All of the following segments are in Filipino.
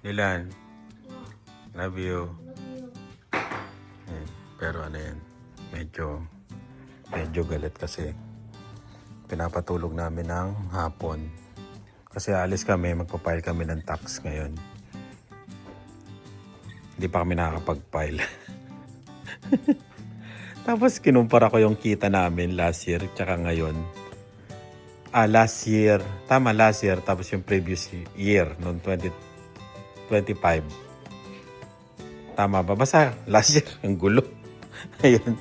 Ilan? Love you. Ayan. Pero ano yan, medyo galit kasi pinapatulog namin ng hapon. Kasi alis kami, magpapile kami ng tax ngayon. Hindi pa kami nakakapag-file. Tapos kinumpara ko yung kita namin last year tsaka ngayon. Last year. Tama, last year. Tapos yung previous year, noong 2025. Tama ba? Basta last year, ang gulo. Ayun.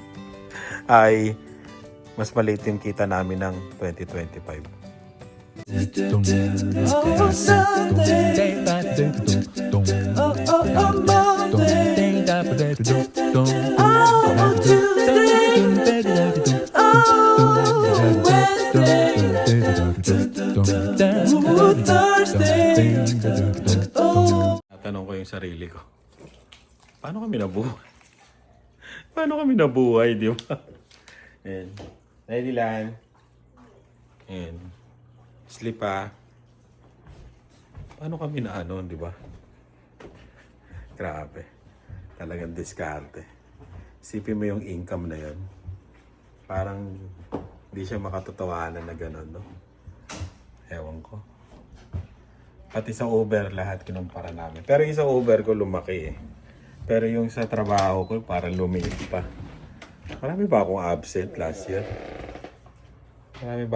Ay, mas maliit yung kita namin ng 2025. Oh, Sunday. Oh, Monday. Oh, Tuesday. Oh, Wednesday. Oh, Thursday. Oh. Tatanong ko yung sarili ko. Paano kami nabuhay? Paano kami nabuhay, di ba? Ayan. Ready lang. Ayan. Sleep pa. Paano kami na ano, di ba? Grabe. Talagang diskarte. Isipin mo yung income na yun. Parang hindi siya makatotohanan na gano'n, no? Ewan ko. Pati sa Uber, lahat kinumpara namin. Pero yung sa Uber ko lumaki eh. Pero yung sa trabaho ko, parang lumiit pa. Marami ba akong absent last year? Marami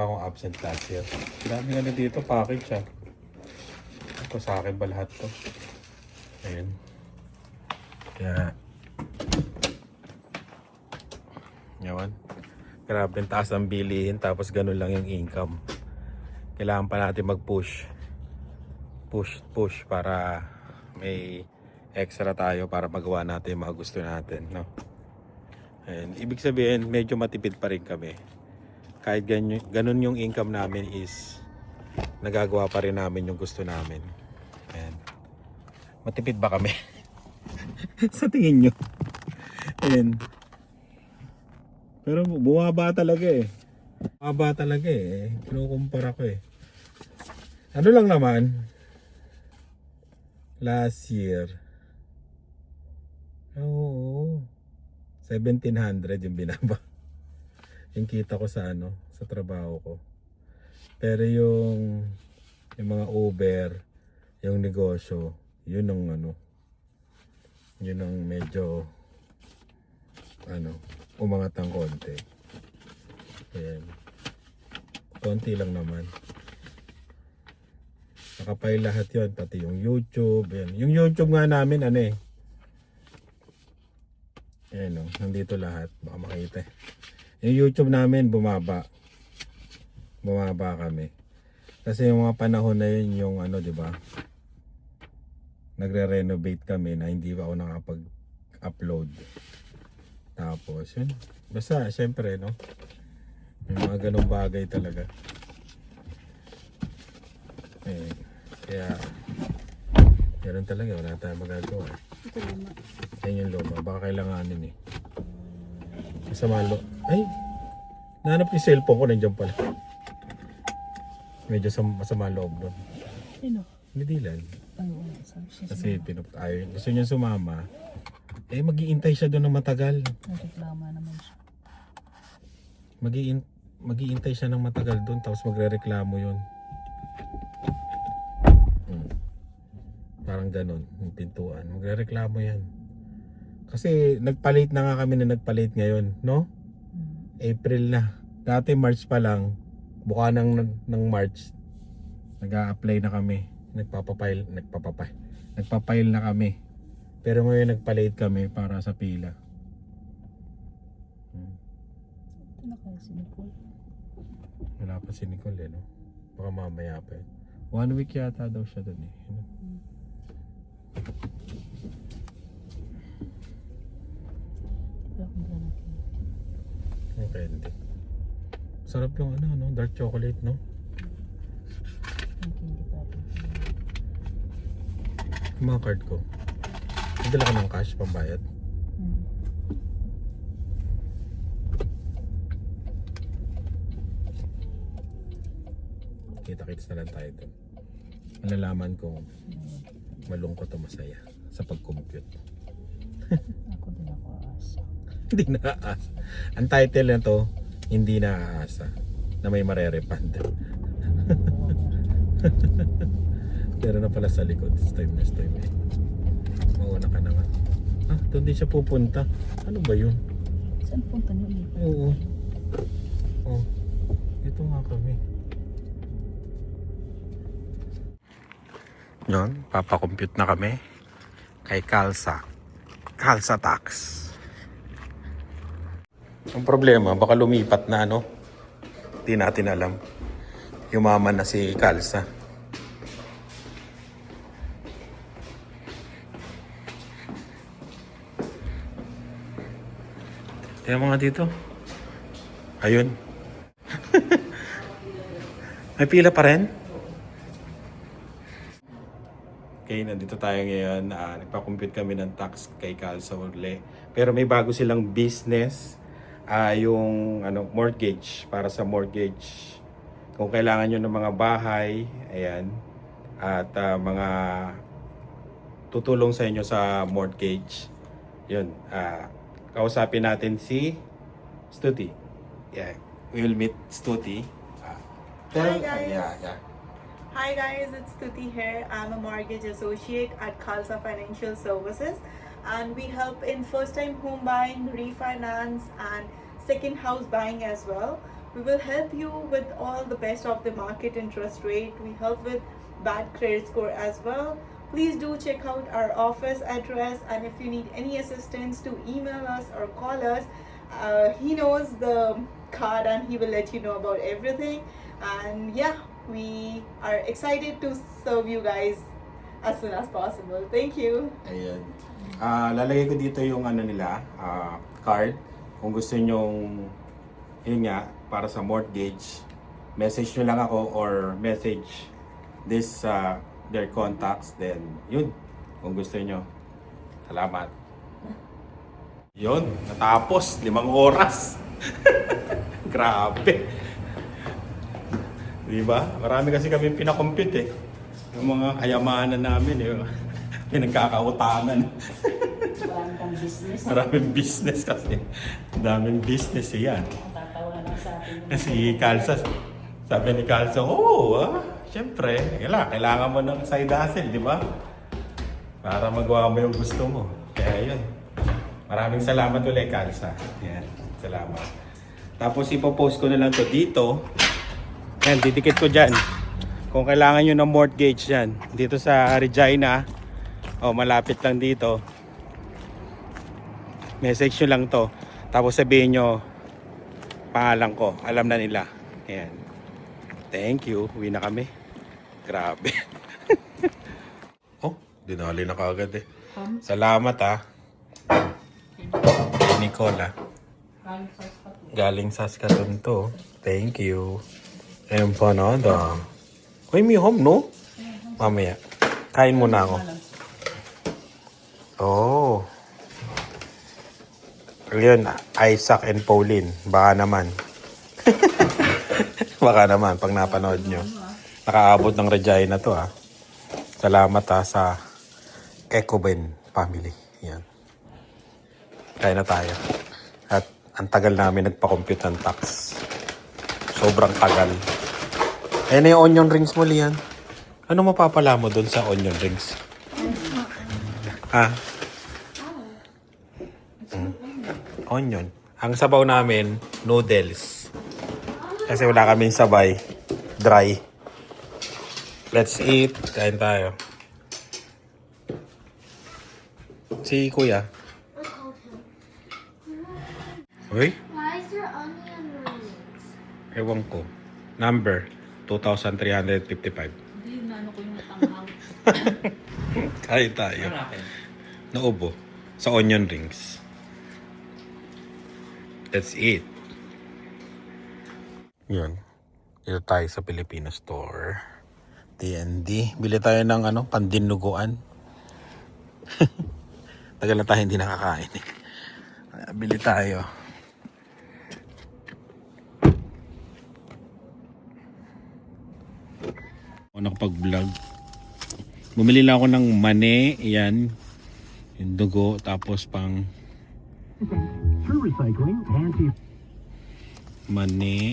ano dito, package ah. Ito sa akin ba lahat to? Ayun. Kaya, yawan. Grabe, taas ang bilihin tapos ganun lang yung income. Kailangan pa natin mag-push. Push para may extra tayo para magawa natin yung mga gusto natin, no? And ibig sabihin, medyo matipid pa rin kami. Kahit ganun yung income namin is nagagawa pa rin namin yung gusto namin. And matipid ba kami? Sa tingin nyo? And pero bumaba talaga eh. Kinukumpara ko eh. Ano lang naman, last year, oo, 1,700 yung binaba. Yung kita ko sa ano, sa trabaho ko. Pero yung mga Uber, yung negosyo, yun ang medyo umangat ng konti. Ayan. Konti lang naman. Nakapay lahat yun, pati yung YouTube. Ayan. Yung YouTube nga namin, ayan o, nandito lahat, baka makita. Yung YouTube namin, bumaba kami. Kasi yung mga panahon na yun, yung diba, nagre-renovate kami na hindi pa ako nakapag-upload. Tapos yun, basta syempre, no, yung mga ganong bagay talaga. Kaya ganoon talaga, wala tayong magagawa. Ito luma. Yan yung luma, baka kailanganin eh. Masama ay, nahanap yung cellphone ko, nandiyan pala. Medyo masama loob doon. Sino? Hindi Dylan. Oo, sabi siya. Kasi gusto niya sumama. Eh mag-iintay siya doon ng matagal. Nagreklama naman siya. Mag-iintay siya ng matagal doon, tapos magrereklamo yun. Parang ganon, yung pintuan. Magrereklamo yan. Kasi nagpalit na nga kami na nagpalit ngayon, no? April na. Dati March pa lang, buka ng March, nag-a-apply na kami. Nagpapapile na kami. Pero ngayon nagpalit kami para sa pila. Ito na kaya si Nicole. Wala pa si Nicole eh, no? Baka mamaya pa eh. 1 week yata daw siya doon eh. Okay, hindi. Sarap yung dark chocolate, no? Hindi pa rin. Yung mga card ko. Nagdala ka ng cash pambayad. Kita-kits na lang tayo doon. Malalaman ko malungkot o masaya sa pag-compute. Ako din ako aasa. Hindi naaasa. Ang title na to, hindi naaasa na may marerepand. Pero na pala sa likod. This time eh. Mauna ka naman. Ah, doon din siya pupunta. Ano ba yun? Saan punta niyo ulit? Oo. Oh, ito nga kami. Yun, papakompute na kami kay Calsa Tax. Ang problema, baka lumipat na ano. Hindi natin alam. Yumaman na si Calsa. Tingnan mo nga dito. Ayun. May pila pa rin? Okay, nandito tayo ngayon. Nagpa-compute kami ng tax kay Calsa uli. Pero may bago silang business. Yung mortgage. Para sa mortgage. Kung kailangan nyo ng mga bahay. Ayan. At mga tutulong sa inyo sa mortgage. Yun. Kausapin natin si Stuti. Yeah. We will meet Stuti. Hi, guys. Yeah. Hi guys, it's Stuti here. I'm a mortgage associate at Khalsa Financial Services, and we help in first-time home buying, refinance, and second house buying as well. We will help you with all the best of the market interest rate. We help with bad credit score as well. Please do check out our office address, and if you need any assistance, to email us or call us. He knows the card and he will let you know about everything. And yeah, we are excited to serve you guys as soon as possible. Thank you. Ayan. Lalagay ko dito yung nila, card. Kung gusto nyong, yun nga, para sa mortgage, message nyo lang ako or message this, their contacts. Then, yun. Kung gusto nyo. Salamat. Yun. Natapos. 5 oras. Grabe. Diba? Marami kasi kami pinakompute eh. Yung mga kayamanan namin eh. Pinagkakautangan. Maraming business. Maraming business kasi. Daming business eh yan. Tatawa na lang sa atin. Si Calsa, sabi ni Calsa, syempre, kailangan mo ng side hustle, di ba? Para magawa mo yung gusto mo. Kaya yun. Maraming salamat ulit, Calsa. Yan, salamat. Tapos ipopost ko na lang to dito. Yan, didikit ko dyan. Kung kailangan nyo ng mortgage yan. Dito sa Regina. Malapit lang dito. Message nyo lang to. Tapos sabihin nyo, pangalan ko. Alam na nila. Yan. Thank you. Uwi na kami. Grabe. Dinali na kaagad eh. Salamat Kay Nicola. Galing Saskatoon to. Thank you. Empanada. Uy, may home, no? Mamaya. Kain muna ako. Yun, Isaac and Pauline. Baka naman. Baka naman, pag napanood nyo. Nakaabot ng Regina to, Salamat, sa Ecoben family. Yan. Kain na tayo. At ang tagal namin nagpa-compute ng tax. Sobrang tagal. Ayan na yung onion rings mo, Lian. Ano mapapala mo doon sa onion rings? Onion. Ang sabaw namin, noodles. Kasi wala kaming sabay. Dry. Let's eat. Kain tayo. Si Kuya. Uy? Why is there onion rings? Ewan ko. Number 2,355. Hindi, naano ko yung matanghang. Kain tayo. Naubo. Sa onion rings. Let's eat. Yun. Dito tayo sa Filipino store. TND. Bili tayo ng pandinuguan. Tagal na tayo hindi nakakain eh. Bili tayo. Nakapag-vlog. Bumili lang ako ng mani, yan. Yung dugo, tapos pang True recycling, mani,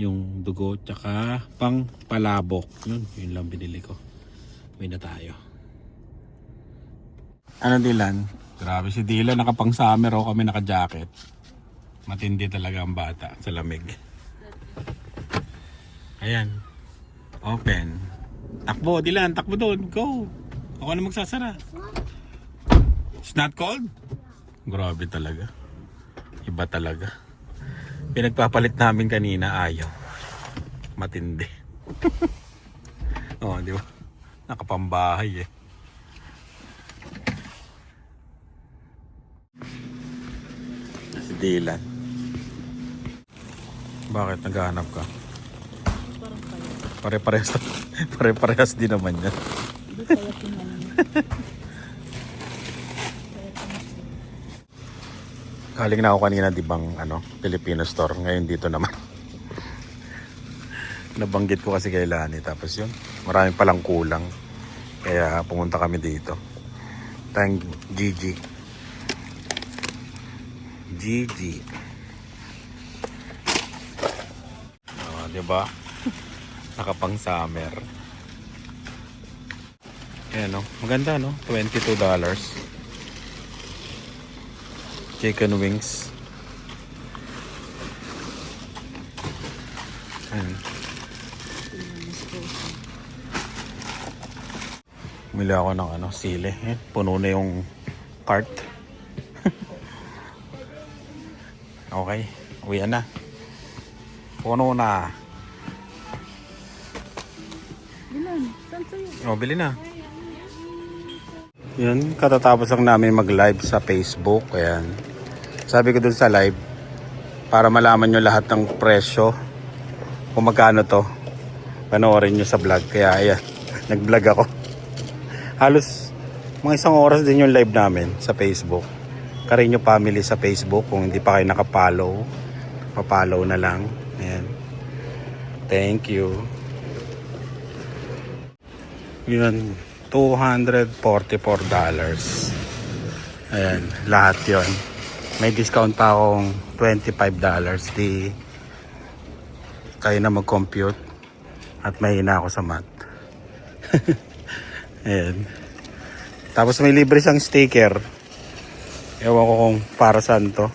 yung dugo, tsaka pang palabok. Yun lang binili ko. Uwi na tayo. Ano Dylan? Grabe si Dylan, nakapang summer o kami naka-jacket. Matindi talaga ang bata sa lamig. Ayan. Open. Takbo Dylan, takbo doon. Go. Ako na magsasara. It's not cold? Grabe talaga. Iba talaga. Pinagpapalit namin kanina, ayaw. Matindi. Oh, di ba? Nakapambahay eh. Si Dylan. Bakit naghahanap ka? Pare-parehas. Pare-parehas din naman yan. Hindi kaya pinanong. Kaling na ako kanina, di bang Filipino store. Ngayon dito naman. Nabanggit ko kasi kay Lani. Tapos yun, maraming palang kulang. Kaya pumunta kami dito. Thank Gigi. Gigi. Oh, di ba? Nakapang summer. Ayan, no? Maganda, no? $22. Chicken wings. Ayan. Bumili ako ng sili. Ayan, puno na yung cart. Okay, uwi na. Puno na. Dilan, saan sa'yo? O, bili na. Yun, katatapos lang namin mag-live sa Facebook. Ayan. Sabi ko dun sa live, para malaman nyo lahat ng presyo, kung magkano to, panoorin nyo sa vlog. Kaya ayan, nag-vlog ako. Halos mga 1 oras din yung live namin sa Facebook. Carino Family sa Facebook. Kung hindi pa kayo nakapollow, papollow na lang. Ayan. Thank you. Yun, $244. Ayan, lahat yon. May discount pa akong $25. Di kayo na mag-compute. At mahina ako sa math. Ayan. Tapos may libre siyang sticker. Ewan ko kung para saan to.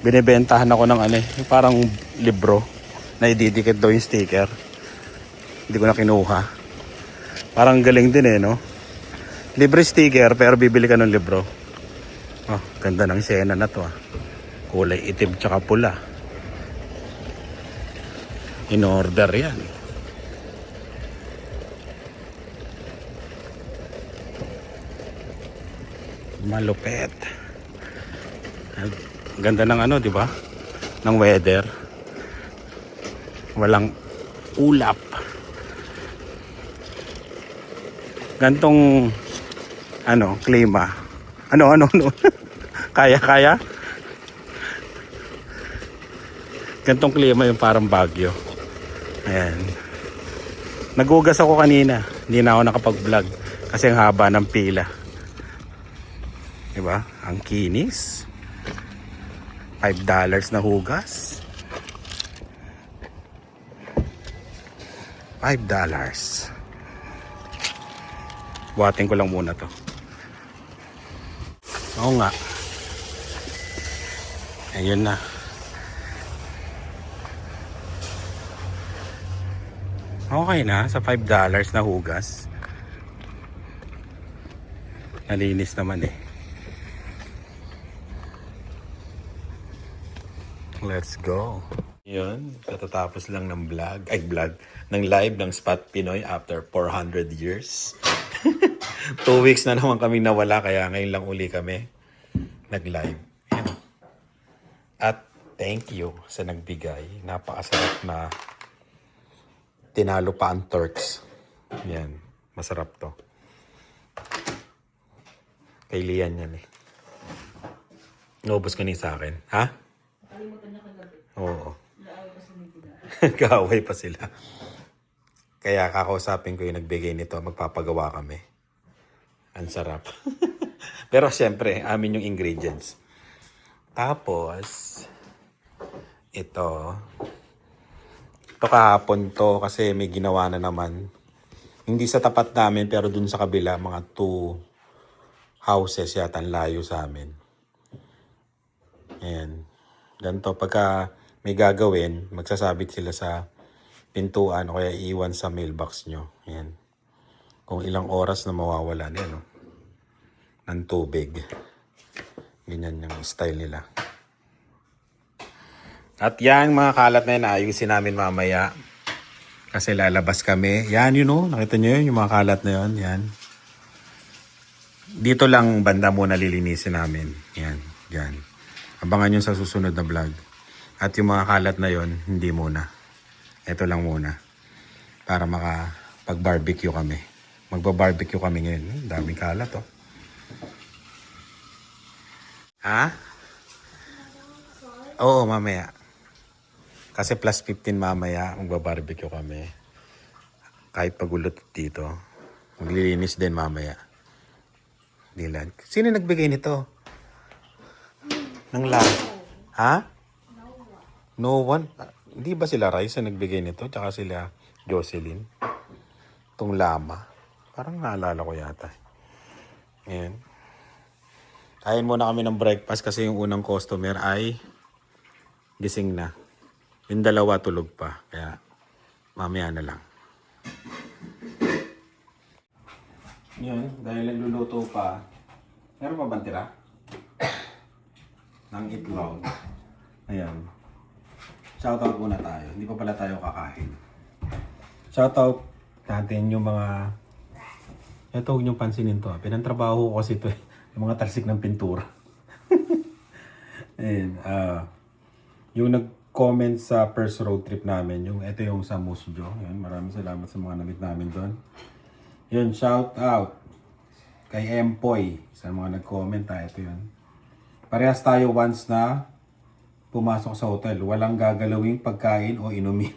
Binibentahan ako ng yung parang libro na ididikit daw yung sticker. Hindi ko na kinuha. Parang galing din no? Libre sticker pero bibili ka ng libro. Oh, ganda ng sena na to Kulay itim tsaka pula. In order yan. Malupet. Ganda ng di ba? Ng weather. Walang ulap. Gantong klima. Ano? Kaya? Gantong klima yung parang Baguio. Ayan. Nagugas ako kanina. Hindi na ako nakapag-vlog kasi ang haba ng pila. Diba? Ang kinis. $5 na hugas. $5. Buhatin ko lang muna to. Oo nga. Ayun na. Okay na sa $5 na hugas. Nalinis naman Let's go. Yun, katatapos lang ng ng live ng Spot Pinoy after 400 years. 2 weeks na naman kami nawala kaya ngayon lang uli kami nag-live. Yan. At thank you sa nagbigay. Napakasarap na tinalo pa ang Turks. Yan, masarap to. Kay Lian yan Naubos ka sa akin. Ha? Oo. Kaaway pa sila. Kaya kakausapin ko yung nagbigay nito, magpapagawa kami. Ang sarap. Pero siyempre, amin yung ingredients. Tapos, ito kahapon to kasi may ginawa na naman. Hindi sa tapat namin pero dun sa kabila, mga 2 houses yata ang layo sa amin. Ayan. Ganito, pagka may gagawin, magsasabit sila sa pintuan o kaya iiwan sa mailbox nyo. Ayan. Kung ilang oras na mawawala yan, no? Ng tubig. Ganyan yung style nila. At yan, mga kalat na yun, ayusin namin mamaya. Kasi lalabas kami. Yan, yun o. Nakita nyo yun, yung mga kalat na yun. Yan. Dito lang banda muna lilinisin namin. Yan, yan. Abangan yun sa susunod na vlog. At yung mga kalat na yun, hindi muna. Ito lang muna. Para makapag-barbecue kami. Magba-barbecue kami ngayon. Daming kalat, oh. Ha? Oo, mamaya. Kasi plus 15 mamaya, magba-barbecue kami. Kahit pagulot dito. Maglilinis din mamaya. Dilan. Sino nagbigay nito? Ng lama? Ha? No one? Hindi ba sila Rice na nagbigay nito? Tsaka sila Jocelyn? Itong lama. Parang naalala ko yata. Ayan. Kain muna kami ng breakfast kasi yung unang customer ay gising na. Yung dalawa tulog pa. Kaya mamaya na lang. Yun, dahil nagluluto pa. Meron pa bang tira? Ng itlog. Ayan. Shoutout muna tayo. Hindi pa pala tayo kakain. Shoutout natin yung mga... Ito, huwag niyong pansinin to. Pinantrabaho ko kasi ito. Yung mga talsik ng pintura. Ayan. Yung nag-comment sa first road trip namin, ito yung sa Musjo. Ayan, maraming salamat sa mga namit namin doon. Yun, shoutout kay Empoy sa mga nag-comment. Ito yun. Parehas tayo once na pumasok sa hotel. Walang gagalawing pagkain o inumin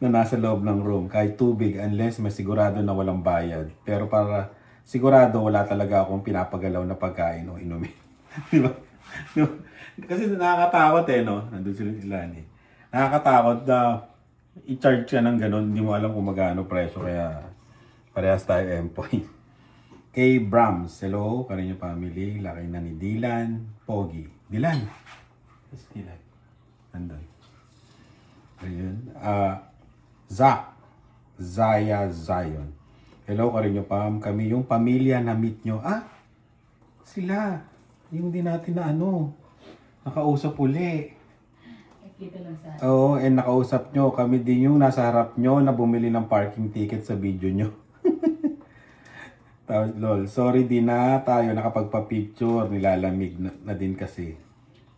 na nasa loob ng room. Kahit tubig unless masigurado na walang bayad. Pero para sigurado wala talaga akong pinapagalaw na pagkain o inumin. Di ba? Kasi nakakatakot no? Nandun sila eh. Nakakatakot na i-charge ka ng ganun. Hindi mo alam kung magkano presyo. Kaya parehas tayo Empoy. Kay Brahms, hello, Karinyo family, laki na ni Dylan, Pogi. Dylan. Yes, Dylan. Nandun. Ayun. Zach. Zaya Zion. Hello, Karinyo Pam. Kami yung pamilya na meet nyo. Sila. Yung din natin na nakausap uli. Nakita lang sa... Oo, and nakausap nyo. Kami din yung nasa harap nyo na bumili ng parking ticket sa video nyo. Lol, sorry din na tayo nakapagpa-picture, nilalamig na din kasi.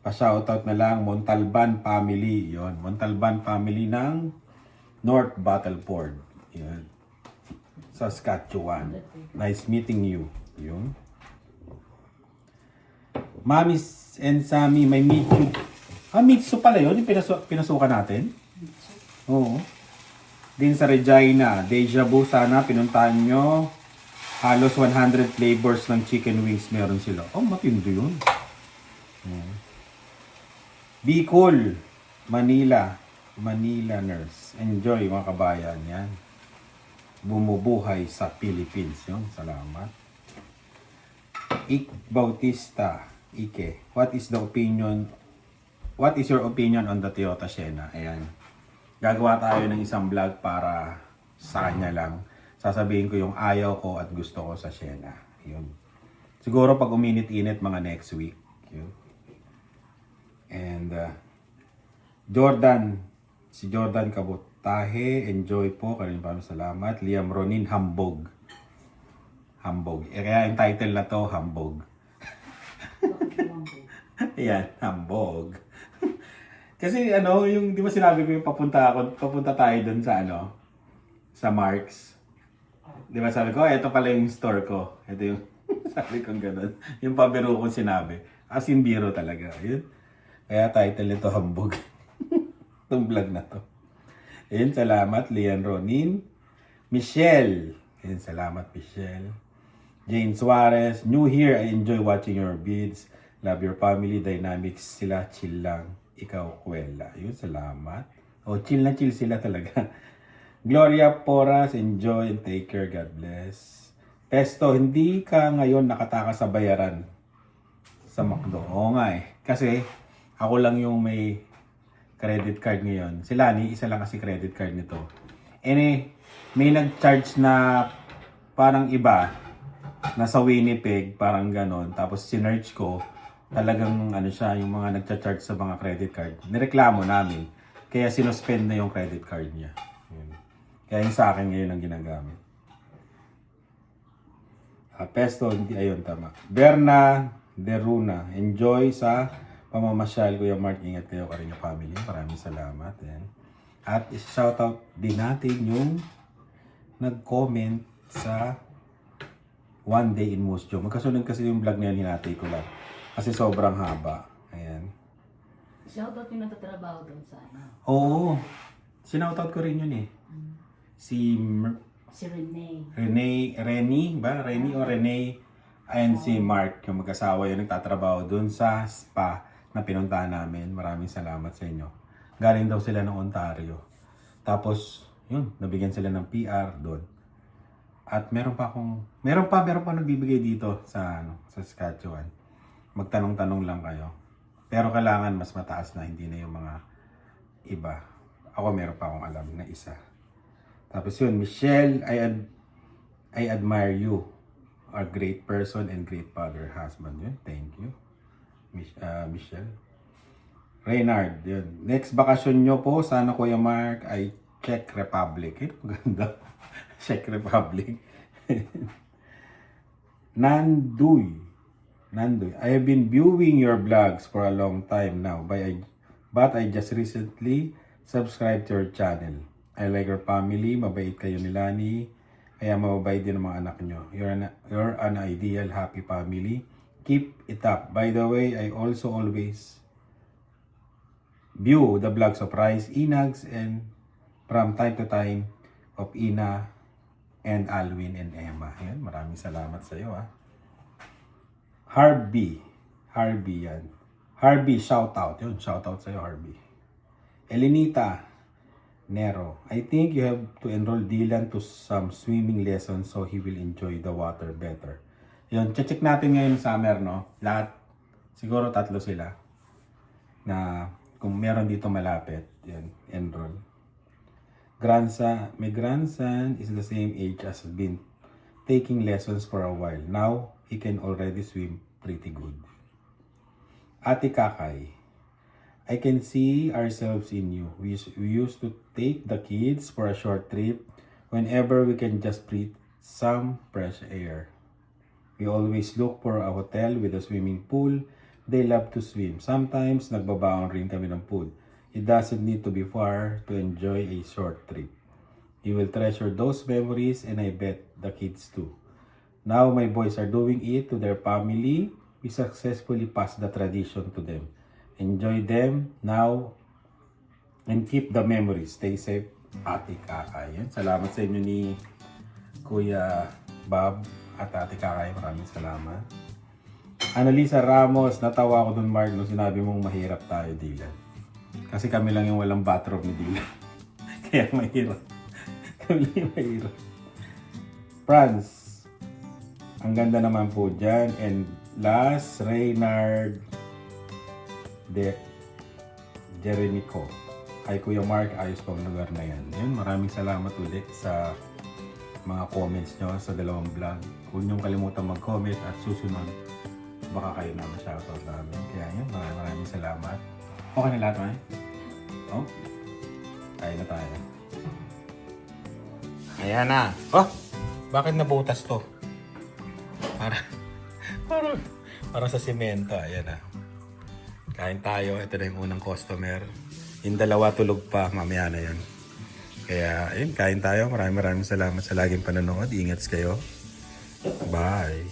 Pa-shoutout na lang, Montalban family. Yon, Montalban family ng North Battleford. Yon. Saskatchewan. Nice meeting you. Yun. Mami and Sammy, may mitsu. Mitsu pala yun? Yung pinasukan natin? Oo. Din sa Regina, Deja Vu, sana pinuntahan nyo. Halos 100 flavors ng chicken wings meron sila. Matindi yun. Bicol, Manila. Manila nurse. Enjoy mga kabayan. Yan. Bumubuhay sa Philippines. Yun. Salamat. Ik Bautista. Ike. What is your opinion on the Toyota Sienna? Ayan. Gagawa tayo ng isang vlog para sa kanya lang. Sasabihin ko yung ayaw ko at gusto ko sa Sienna. Yun. Siguro pag uminit-init mga next week. Yun. And Jordan. Si Jordan Kabutahe. Enjoy po. Karin salamat. Liam Ronin. Hambog. Hambog. Kaya yung title na to, Hambog. Ayan, Hambog. Kasi yung di ba sinabi ko yung papunta tayo dun sa sa Marks. Di ba sabi ko, ito pala yung store ko. Ito yung sabi kong ganun. Yung pabiro kong sinabi. As in biro talaga. Yun. Kaya title nito Hambog. Itong vlog na to. Ayun, salamat. Lian Ronin. Michelle. Ayun, salamat, Michelle. Jane Suarez. New here. I enjoy watching your vids. Love your family dynamics. Sila chill lang. Ikaw, Kuwela. Ayun, salamat. Chill na chill sila talaga. Gloria Porras. Enjoy and take care. God bless. Testo, hindi ka ngayon nakatakas sa bayaran sa McDo. Oo nga eh. Kasi ako lang yung may credit card ngayon. Si Lani, isa lang kasi credit card nito. May nag-charge na parang iba na sa Winnipeg, parang ganon. Tapos sinerch ko, talagang ano siya, yung mga nagcha-charge sa mga credit card. Nireklamo namin. Kaya sinuspend na yung credit card niya. Yun. Kaya yung sa akin ngayon ang ginagamit. Pesto, hindi, ayun, tama. Berna Deruna, enjoy sa pamamasyal, Kuya Mark. Ingat kayo, Karinga family. Maraming salamat. Yan. At shoutout din natin yung nag-comment sa One Day in Moose Jaw. Magkasunod kasi yung vlog na yan, hinatay ko lang. Kasi sobrang haba. Ayan. Shoutout yung natatrabaho doon sa ano. Oo. Sinoutout ko rin yun eh. Si Si Renee. Renee o Renee and si Mark, yung mag-asawa yun, nagtatrabaho dun sa spa na pinuntahan namin. Maraming salamat sa inyo. Galing daw sila ng Ontario. Tapos, yun, nabigyan sila ng PR doon. At meron pa nagbibigay dito sa Saskatchewan. Magtanong-tanong lang kayo. Pero kailangan mas mataas na, hindi na yung mga iba. Ako meron pa akong alam na isa. Tapos yun, Michelle, I admire you. A great person and great father, husband. Yun, thank you. Michelle. Reynard, yun. Next bakasyon nyo po, sana Kuya Mark, ay Czech Republic. Maganda. Czech Republic. Nandoy. I have been viewing your vlogs for a long time now, but I just recently subscribed to your channel. I like your family, mabait kayo ni Lani, kaya mababait din ang mga anak nyo. You're an ideal, happy family. Keep it up. By the way, I also always view the vlogs of Rice, Inags, and from time to time of Ina and Alwin and Emma. Yan, maraming salamat sa iyo ha. Harvey yan. Harvey, shout out. Yun, shout out sa iyo, Harvey. Elenita Nero, I think you have to enroll Dylan to some swimming lessons so he will enjoy the water better. Yun, check natin ngayon summer, no? Lahat, siguro 3 sila na kung meron dito malapit, yan, enroll. My grandson is the same age as been taking lessons for a while. Now, he can already swim pretty good. Ate Kakay, I can see ourselves in you. We used to take the kids for a short trip whenever we can just breathe some fresh air. We always look for a hotel with a swimming pool. They love to swim. Sometimes nagbabaon rin kami ng pool. It doesn't need to be far to enjoy a short trip. You will treasure those memories and I bet the kids too. Now my boys are doing it to their family. We successfully passed the tradition to them. Enjoy them now and keep the memories. Stay safe, Ate Kakay. Yan. Salamat sa inyo ni Kuya Bob at Ate Kakay. Maraming salamat. Annalisa Ramos, natawa ako dun, Mark, nung sinabi mong mahirap tayo, Dylan. Kasi kami lang yung walang bathroom ni Dylan. Kaya mahirap. Kami lang yung mahirap. Franz, ang ganda naman po dyan. And last, Reynard Jeremico. Ay Kuya Mark, ayos pang lugar na yan. Yun, maraming salamat ulit sa mga comments nyo sa dalawang vlog. Huwag niyong kalimutan mag-comment at susunod baka kayo na ma-shoutout namin. Kaya yun, maraming salamat. Okay na lahat, man? Oh? Kain na tayo. Ayan na. Oh! Bakit nabutas to? Para sa simento. Ayan na. Kain tayo. Ito na yung unang customer. Yung dalawa tulog pa. Mamaya na yan. Kaya, ayun, kain tayo. Maraming salamat sa laging panonood. Ingat kayo. Bye.